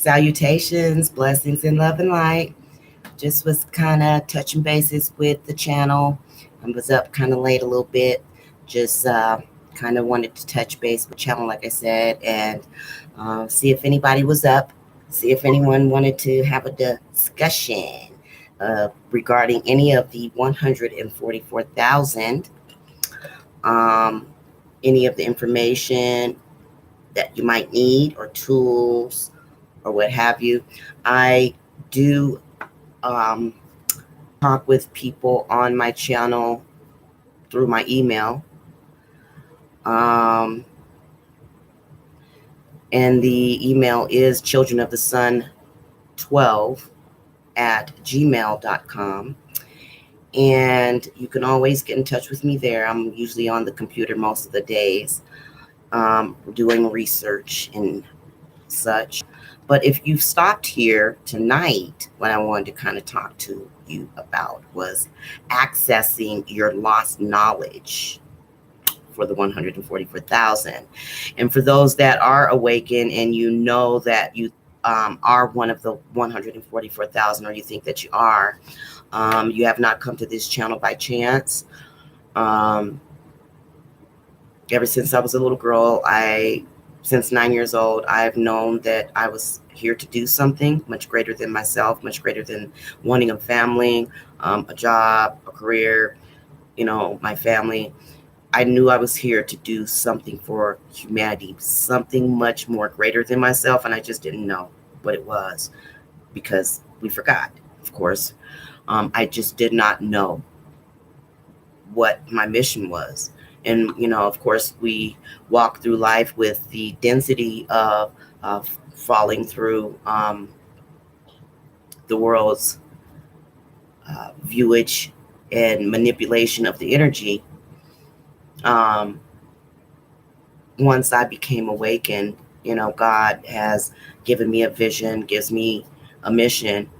Salutations, blessings, and love and light. Just was kind of touching bases with the channel. I was up kind of late a little bit. Just kind of wanted to touch base with the channel, like I said, and see if anybody was up. See if anyone wanted to have a discussion regarding any of the 144,000, um, any of the information that you might need or tools or what have you. I do talk with people on my channel through my email. Um, and the email is childrenofthesun12@gmail.com. And you can always get in touch with me there. I'm usually on the computer most of the days, doing research and such. But if you've stopped here tonight, what I wanted to kind of talk to you about was accessing your lost knowledge for the 144,000. And for those that are awakened and you know that you are one of the 144,000, or you think that you are, you have not come to this channel by chance. Ever since I was a little girl, since 9 years old, I've known that I was here to do something much greater than myself, much greater than wanting a family, a job, a career, my family. I knew I was here to do something for humanity, something much more greater than myself, and I just didn't know what it was because we forgot, of course. I just did not know what my mission was. And, of course, we walk through life with the density of falling through the world's viewage and manipulation of the energy. Once I became awakened, God has given me a vision, gives me a mission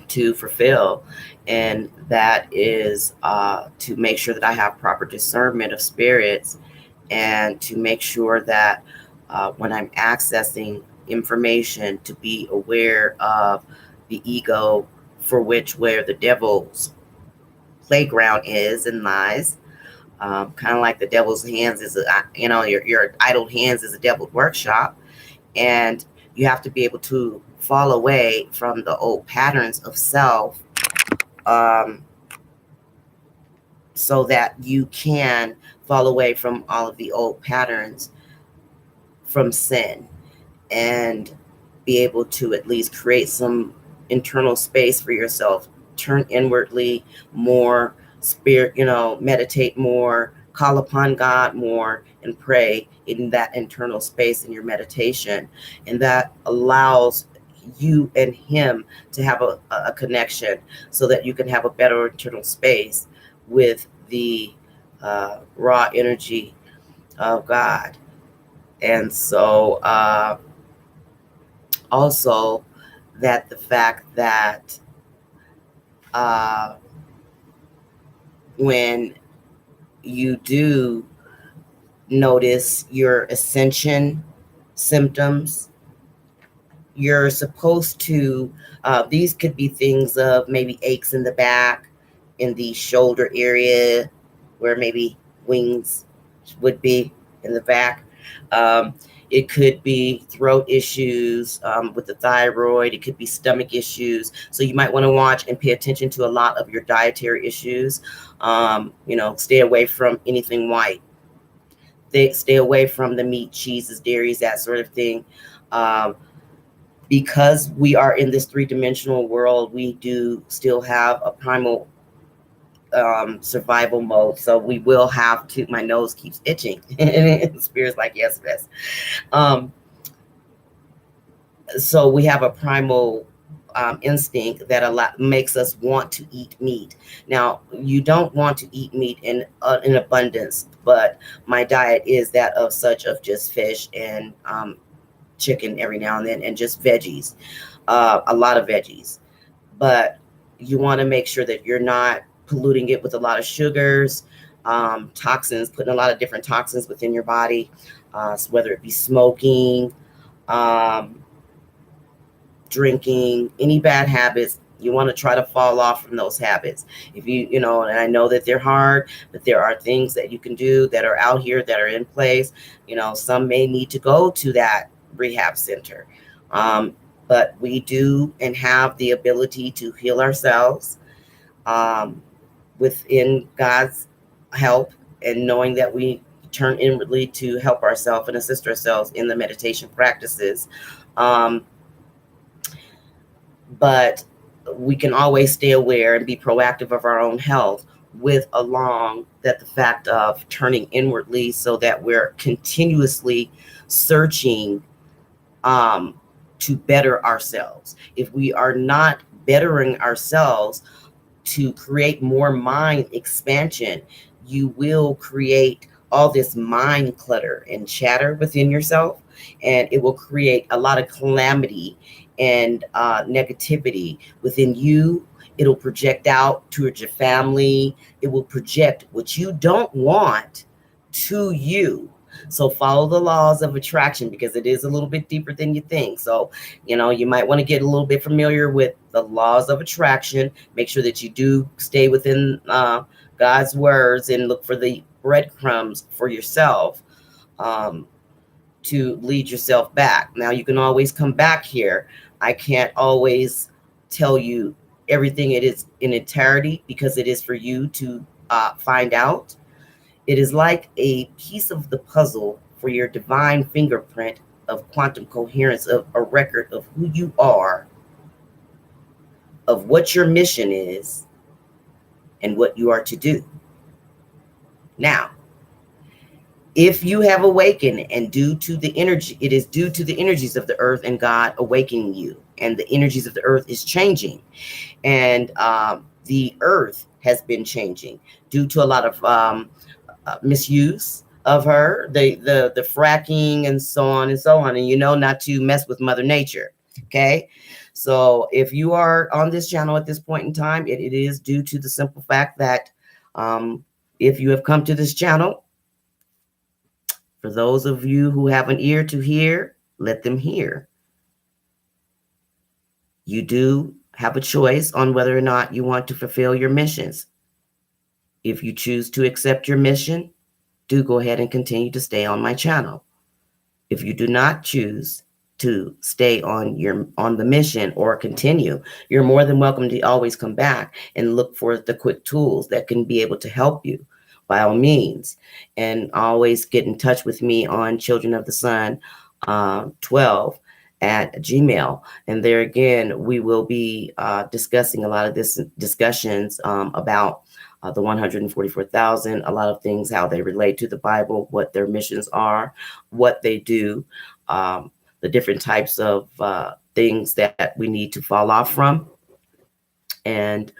to fulfill, and that is to make sure that I have proper discernment of spirits, and to make sure that when I'm accessing information, to be aware of the ego, for where the devil's playground is and lies. Kind of like the devil's hands is your idle hands is a devil's workshop, and you have to be able to fall away from the old patterns of self, so that you can fall away from all of the old patterns from sin, and be able to at least create some internal space for yourself, turn inwardly more, spirit, meditate more, call upon God more, and pray in that internal space in your meditation. And that allows you and him to have a connection, so that you can have a better internal space with the raw energy of God. And so also that the fact that when you do notice your ascension symptoms, you're supposed to, these could be things of maybe aches in the back, in the shoulder area, where maybe wings would be in the back. It could be throat issues with the thyroid. It could be stomach issues. So you might want to watch and pay attention to a lot of your dietary issues. Stay away from anything white. Stay away from the meat, cheeses, dairies, that sort of thing. Because we are in this three-dimensional world, we do still have a primal survival mode. So we will have to, my nose keeps itching. And the spirit's like, yes. So we have a primal instinct that makes us want to eat meat. Now, you don't want to eat meat in abundance, but my diet is that of just fish and chicken every now and then, and just veggies, a lot of veggies. But you want to make sure that you're not polluting it with a lot of sugars, toxins, putting a lot of different toxins within your body, so whether it be smoking, drinking, any bad habits, you want to try to fall off from those habits. If and I know that they're hard, but there are things that you can do that are out here that are in place. Some may need to go to that rehab center. Um, but we do and have the ability to heal ourselves, um, within God's help, and knowing that we turn inwardly to help ourselves and assist ourselves in the meditation practices. Um, but we can always stay aware and be proactive of our own health, with along that the fact of turning inwardly, so that we're continuously searching, um, to better ourselves. If we are not bettering ourselves to create more mind expansion, you will create all this mind clutter and chatter within yourself, and it will create a lot of calamity and negativity within you. It'll project out towards your family. It will project what you don't want to you. So follow the laws of attraction, because it is a little bit deeper than you think. So, you might want to get a little bit familiar with the laws of attraction. Make sure that you do stay within God's words, and look for the breadcrumbs for yourself, um, to lead yourself back. Now, you can always come back here. I can't always tell you everything it is in entirety, because it is for you to find out. It is like a piece of the puzzle for your divine fingerprint of quantum coherence, of a record of who you are, of what your mission is, and what you are to do. Now, if you have awakened, and due to the energy, it is due to the energies of the earth and God awakening you, and the energies of the earth is changing, and the earth has been changing due to a lot of misuse of her, the fracking, and so on and so on, and not to mess with Mother Nature. Okay, so if you are on this channel at this point in time, it is due to the simple fact that, if you have come to this channel, for those of you who have an ear to hear, let them hear. You do have a choice on whether or not you want to fulfill your missions. If you choose to accept your mission, do go ahead and continue to stay on my channel. If you do not choose to stay on the mission or continue, you're more than welcome to always come back and look for the quick tools that can be able to help you, by all means. And always get in touch with me on Children of the Sun 12 at Gmail. And there again, we will be discussing a lot of this discussions about the 144,000, a lot of things, how they relate to the Bible, what their missions are, what they do, the different types of things that we need to fall off from, and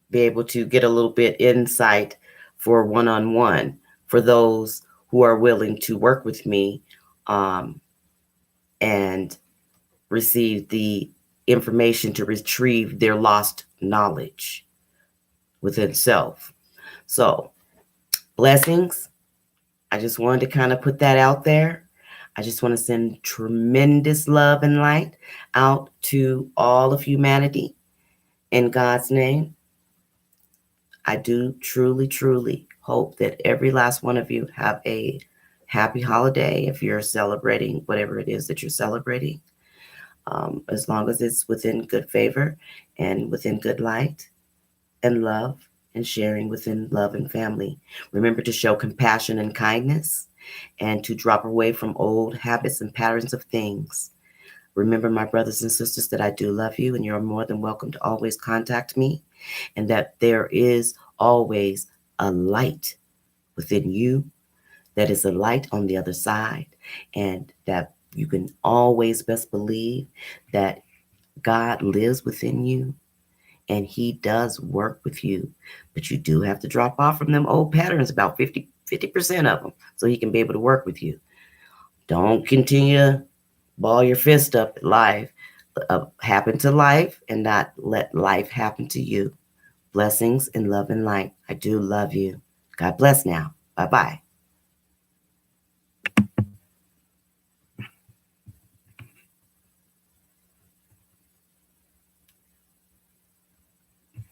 be able to get a little bit insight for one-on-one for those who are willing to work with me, and receive the information to retrieve their lost knowledge within self. So, blessings. I just wanted to kind of put that out there. I just want to send tremendous love and light out to all of humanity in God's name. I do truly, truly hope that every last one of you have a happy holiday if you're celebrating whatever it is that you're celebrating, as long as it's within good favor and within good light and love, and sharing within love and family. Remember to show compassion and kindness, and to drop away from old habits and patterns of things. Remember, my brothers and sisters, that I do love you, and you're more than welcome to always contact me, and that there is always a light within you, that is a light on the other side, and that you can always best believe that God lives within you, and he does work with you. But you do have to drop off from them old patterns, about 50% of them, so he can be able to work with you. Don't continue to ball your fist up at life. Happen to life, and not let life happen to you. Blessings and love and light. I do love you. God bless now. Bye-bye.